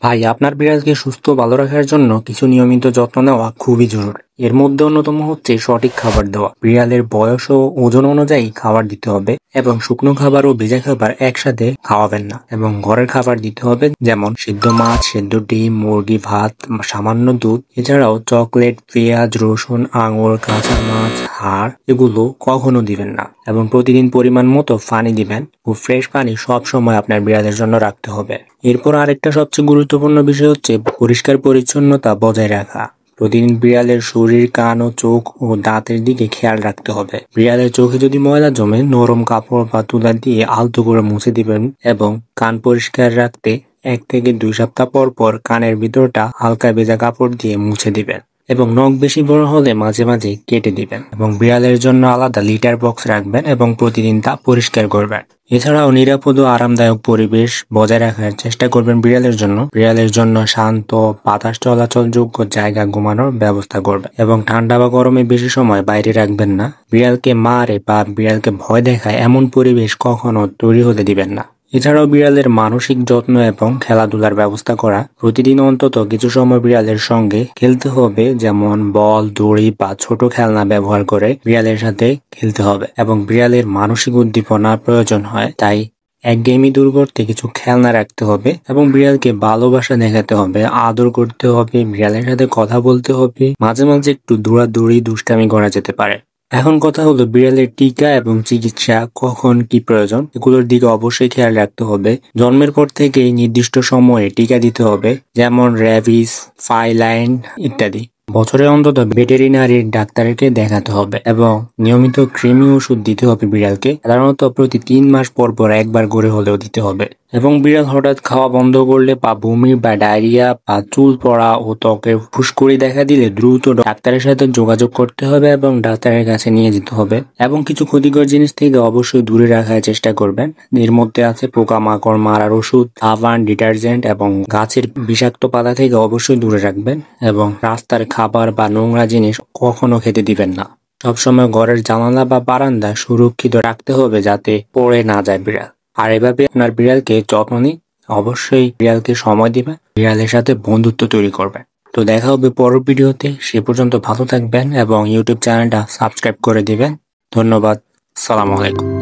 ভাই, আপনার বিড়ালকে সুস্থ ভালো রাখার জন্য কিছু নিয়মিত যত্ন নেওয়া খুবই জরুরি। এর মধ্যে অন্যতম হচ্ছে সঠিক খাবার দেওয়া। বিড়ালের বয়স ও ওজন অনুযায়ী খাবার দিতে হবে এবং শুকনো খাবার ও ভেজা খাবার একসাথে খাওয়াবেন না। এবং ঘরের খাবার দিতে হবে, যেমন সিদ্ধ মাছ, সিদ্ধ ডিম, মুরগি, ভাত, সামান্য দুধ। এছাড়াও চকলেট, পেঁয়াজ, রসুন, আঙুর, কাঁচা মাছ, হাড় এগুলো কখনো দিবেন না। এবং প্রতিদিন পরিমাণ মতো পানি দিবেন ও ফ্রেশ পানি সব সময় আপনার বিড়ালের জন্য রাখতে হবে। এরপর আরেকটা সবচেয়ে গুরুত্বপূর্ণ বিষয় হচ্ছে পরিষ্কার পরিচ্ছন্নতা বজায় রাখা। প্রতিদিন বিড়ালের শরীর, কান ও চোখ ও দাঁতের দিকে খেয়াল রাখতে হবে। বিড়ালের চোখে যদি ময়লা জমে, নরম কাপড় বা তুলা দিয়ে আলতো করে মুছে দিবেন এবং কান পরিষ্কার রাখতে 1 থেকে 2 সপ্তাহ পর পর কানের ভিতরটা হালকা ভেজা কাপড় দিয়ে মুছে দিবেন এবং নখ বেশি বড় হলে মাঝে মাঝে কেটে দিবেন এবং বিড়ালের জন্য আলাদা লিটার বক্স রাখবেন এবং প্রতিদিন তা পরিষ্কার করবেন। এছাড়াও নিরাপদ ও আরামদায়ক পরিবেশ বজায় রাখার চেষ্টা করবেন বিড়ালের জন্য শান্ত, বাতাস চলাচলযোগ্য জায়গা ঘুমানোর ব্যবস্থা করবেন এবং ঠান্ডা বা গরমে বেশি সময় বাইরে রাখবেন না। বিড়ালকে মারে বা বিড়ালকে ভয় দেখায় এমন পরিবেশ কখনো তৈরি হতে দিবেন না। এছাড়াও বিড়ালের মানসিক যত্ন এবং খেলাধুলার ব্যবস্থা করা। প্রতিদিন অন্তত কিছু সময় বিড়ালের সঙ্গে খেলতে হবে, যেমন বল, দড়ি বা ছোট খেলনা ব্যবহার করে বিড়ালের সাথে খেলতে হবে এবং বিড়ালের মানসিক উদ্দীপনার প্রয়োজন হয়, তাই একঘেয়েমি দূর করতে কিছু খেলনা রাখতে হবে এবং বিড়ালকে ভালোবাসা দেখাতে হবে, আদর করতে হবে, বিড়ালের সাথে কথা বলতে হবে। মাঝে মাঝে একটু দৌড়াদৌড়ি, দুষ্টামি করা যেতে পারে। এখন কথা হলো বিড়ালের টিকা এবং চিকিৎসা কখন কি প্রয়োজন, এগুলোর দিকে অবশ্যই খেয়াল রাখতে হবে। জন্মের পর থেকেই নির্দিষ্ট সময়ে টিকা দিতে হবে, যেমন র্যাবিস, ফাইলাইন ইত্যাদি। বছরে অন্তত ভেটেরিনারি ডাক্তারকে দেখাতে হবে এবং নিয়মিত কৃমি ওষুধ দিতে হবে বিড়ালকে। সাধারণত প্রতি 3 মাস পর পর একবার করে হলেও দিতে হবে। এবং বিড়াল হঠাৎ খাওয়া বন্ধ করলে বা বমি বা ডায়রিয়া বা চুল পড়া ও ত্বকের ফুসকুড়ি দেখা দিলে দ্রুত ডাক্তারের সাথে যোগাযোগ করতে হবে এবং ডাক্তারের কাছে নিয়ে যেতে হবে। এবং কিছু ক্ষতিকর জিনিস থেকে অবশ্যই দূরে রাখার চেষ্টা করবেন। এর মধ্যে আছে পোকামাকড় মারার ওষুধ, সাবান, ডিটারজেন্ট এবং গাছের বিষাক্ত পাতা থেকে অবশ্যই দূরে রাখবেন এবং রাস্তার খাবার বা নোংরা জিনিস কখনো খেতে দিবেন না। সবসময় ঘরের জানালা বা বারান্দা সুরক্ষিত রাখতে হবে যাতে পড়ে না যায় বিড়াল। আর এভাবে আপনার বিড়ালকে যত্ন নিন। অবশ্যই বিড়ালকে সময় দিবেন, বিড়ালের সাথে বন্ধুত্ব তৈরি করবেন। তো দেখা হবে পরের ভিডিওতে। সে পর্যন্ত ভালো থাকবেন এবং ইউটিউব চ্যানেলটা সাবস্ক্রাইব করে দিবেন। ধন্যবাদ। আসসালামু আলাইকুম।